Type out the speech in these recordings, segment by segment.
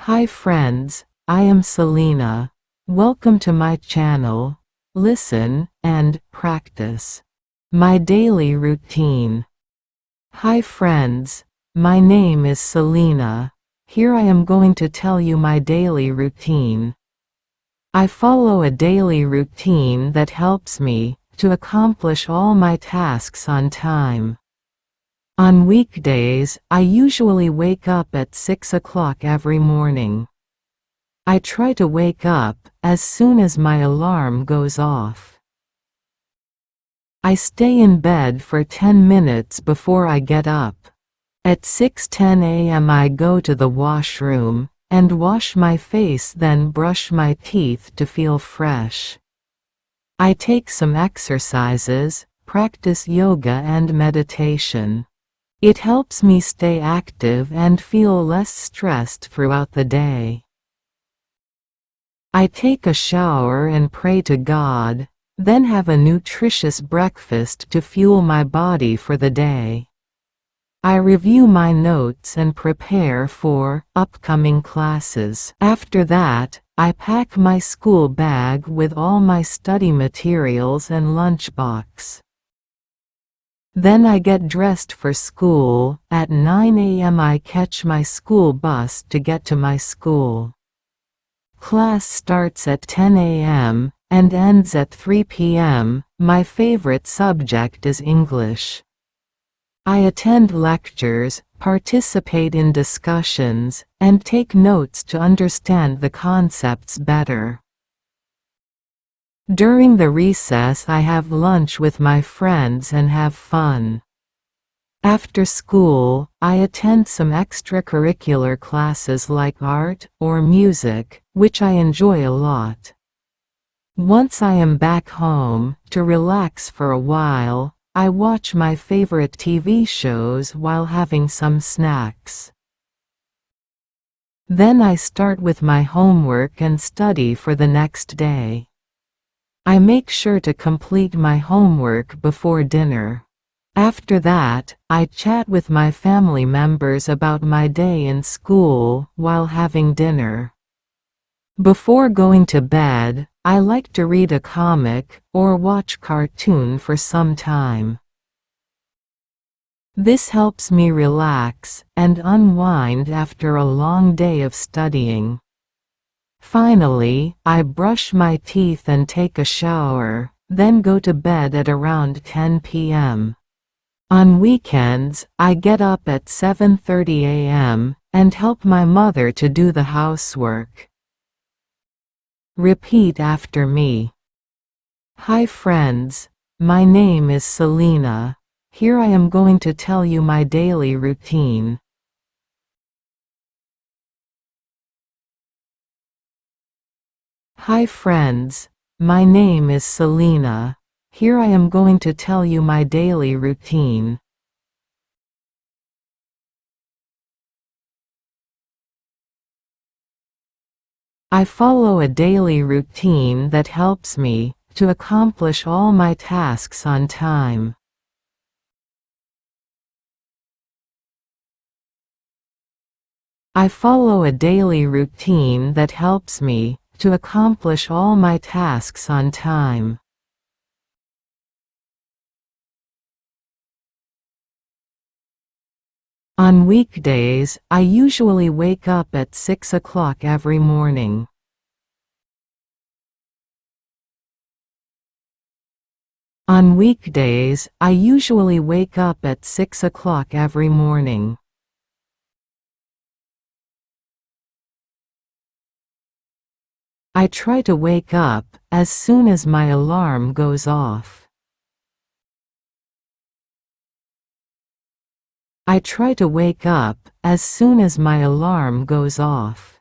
Hi friends, I am Selena. Welcome to my channel. Listen and practice. My daily routine. Hi friends, my name is Selena. Here I am going to tell you my daily routine. I follow a daily routine that helps me to accomplish all my tasks on time. On weekdays, I usually wake up at 6 o'clock every morning. I try to wake up as soon as my alarm goes off. I stay in bed for 10 minutes before I get up. At 6:10 a.m. I go to the washroom and wash my face, then brush my teeth to feel fresh. I take some exercises, practice yoga and meditation. It helps me stay active and feel less stressed throughout the day. I take a shower and pray to God, then have a nutritious breakfast to fuel my body for the day. I review my notes and prepare for upcoming classes. After that, I pack my school bag with all my study materials and lunchbox. Then I get dressed for school. At 9 a.m. I catch my school bus to get to my school. Class starts at 10 a.m. and ends at 3 p.m. My favorite subject is English. I attend lectures, participate in discussions, and take notes to understand the concepts better. During the recess I have lunch with my friends and have fun. After school, I attend some extracurricular classes like art or music, which I enjoy a lot. Once I am back home, to relax for a while, I watch my favorite TV shows while having some snacks. Then I start with my homework and study for the next day. I make sure to complete my homework before dinner. After that, I chat with my family members about my day in school while having dinner. Before going to bed, I like to read a comic or watch cartoon for some time. This helps me relax and unwind after a long day of studying. Finally, I brush my teeth and take a shower, then go to bed at around 10 p.m. On weekends, I get up at 7:30 a.m. and help my mother to do the housework. Repeat after me. Hi friends, my name is Selena. Here I am going to tell you my daily routine. Hi friends, my name is Selena. Here I am going to tell you my daily routine. I follow a daily routine that helps me to accomplish all my tasks on time. I follow a daily routine that helps me to accomplish all my tasks on time. On weekdays, I usually wake up at 6 o'clock every morning. On weekdays, I usually wake up at 6 o'clock every morning. I try to wake up as soon as my alarm goes off. I try to wake up as soon as my alarm goes off.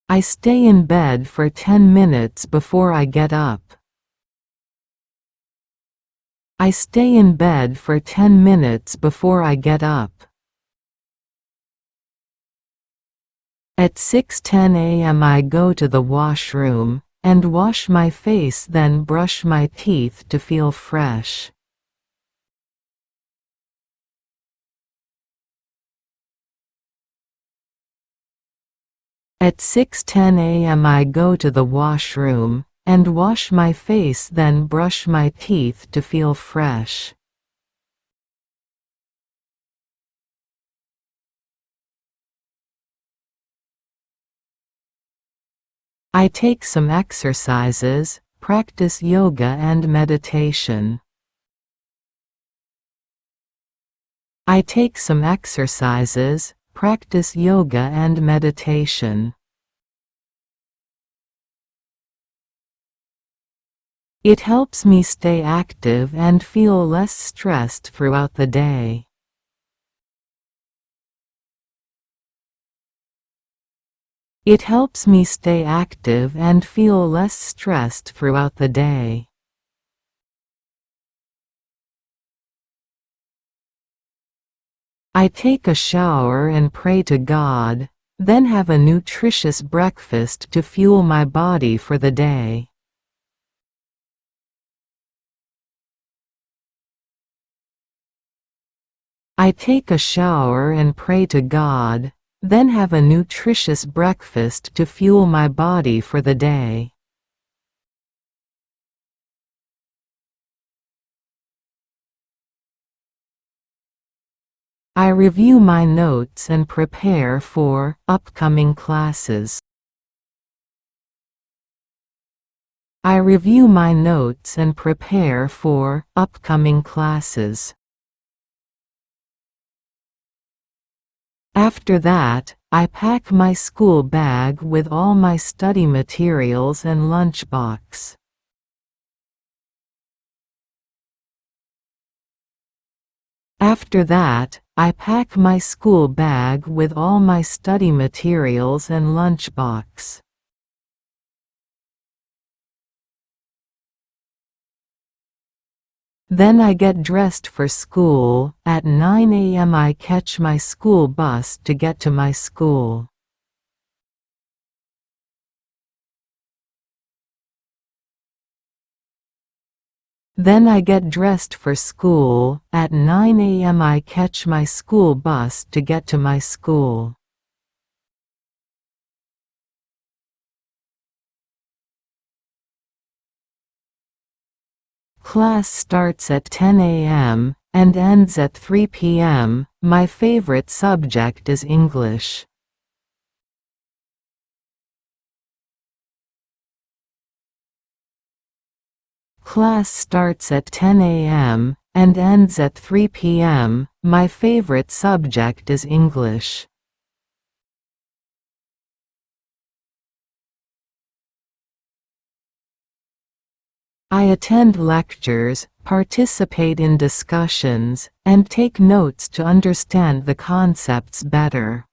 I stay in bed for 10 minutes before I get up. I stay in bed for 10 minutes before I get up. At 6:10 a.m. I go to the washroom and wash my face, then brush my teeth to feel fresh. At 6:10 a.m. I go to the washroom and wash my face, then brush my teeth to feel fresh. I take some exercises, practice yoga and meditation. I take some exercises, practice yoga and meditation. It helps me stay active and feel less stressed throughout the day. It helps me stay active and feel less stressed throughout the day. I take a shower and pray to God, then have a nutritious breakfast to fuel my body for the day. I take a shower and pray to God, then have a nutritious breakfast to fuel my body for the day. I review my notes and prepare for upcoming classes. I review my notes and prepare for upcoming classes. After that, I pack my school bag with all my study materials and lunchbox. After that, I pack my school bag with all my study materials and lunchbox. Then I get dressed for school. At 9 a.m. I catch my school bus to get to my school. Then I get dressed for school. At 9 a.m. I catch my school bus to get to my school. Class starts at 10 a.m. and ends at 3 p.m. My favorite subject is English. Class starts at 10 a.m. and ends at 3 p.m. My favorite subject is English. I attend lectures, participate in discussions, and take notes to understand the concepts better.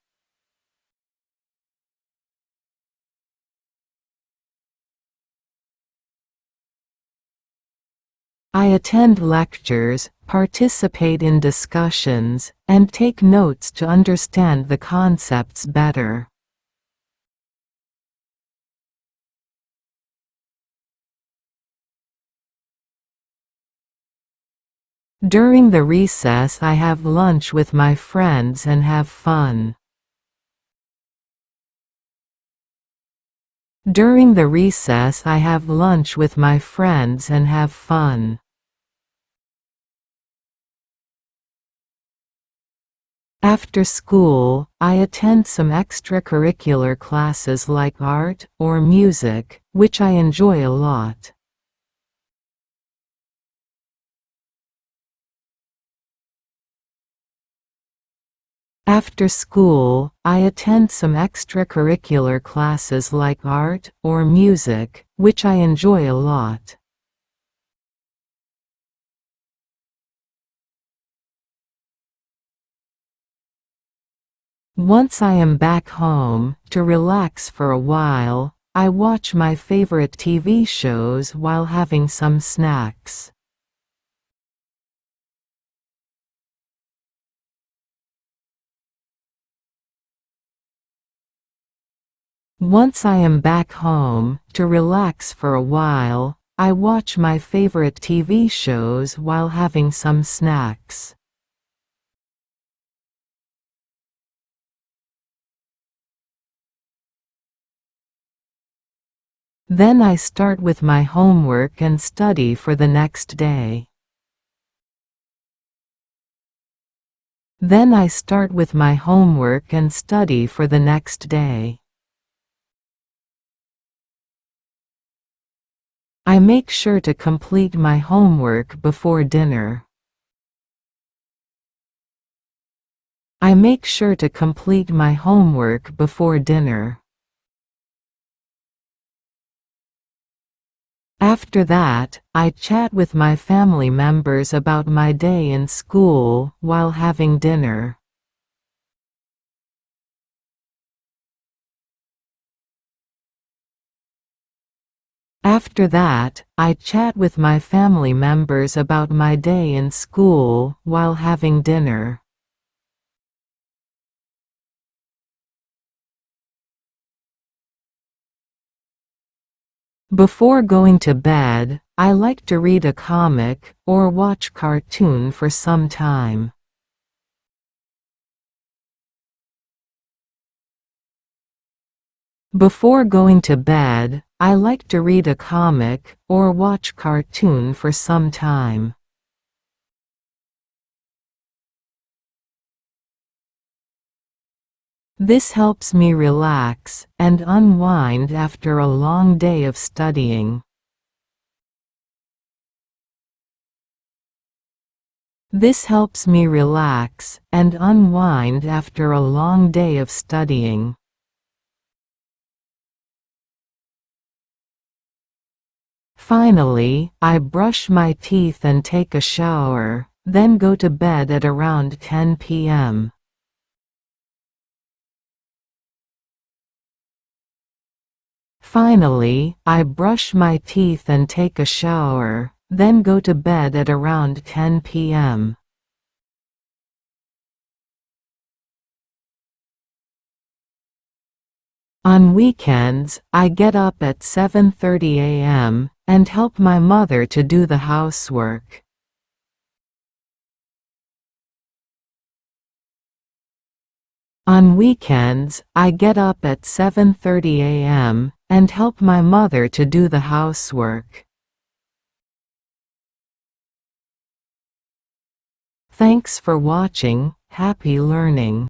I attend lectures, participate in discussions, and take notes to understand the concepts better. During the recess I have lunch with my friends and have fun. During the recess I have lunch with my friends and have fun. After school, I attend some extracurricular classes like art or music, which I enjoy a lot. After school, I attend some extracurricular classes like art or music, which I enjoy a lot. Once I am back home, to relax for a while, I watch my favorite TV shows while having some snacks. Once I am back home, to relax for a while, I watch my favorite TV shows while having some snacks. Then I start with my homework and study for the next day. Then I start with my homework and study for the next day. I make sure to complete my homework before dinner. I make sure to complete my homework before dinner. After that, I chat with my family members about my day in school while having dinner. After that, I chat with my family members about my day in school while having dinner. Before going to bed, I like to read a comic or watch cartoon for some time. Before going to bed, I like to read a comic or watch cartoon for some time. This helps me relax and unwind after a long day of studying. This helps me relax and unwind after a long day of studying. Finally, I brush my teeth and take a shower, then go to bed at around 10 p.m. Finally, I brush my teeth and take a shower, then go to bed at around 10 p.m. On weekends, I get up at 7:30 a.m. and help my mother to do the housework. On weekends, I get up at 7:30 a.m. and help my mother to do the housework. Thanks for watching. Happy learning.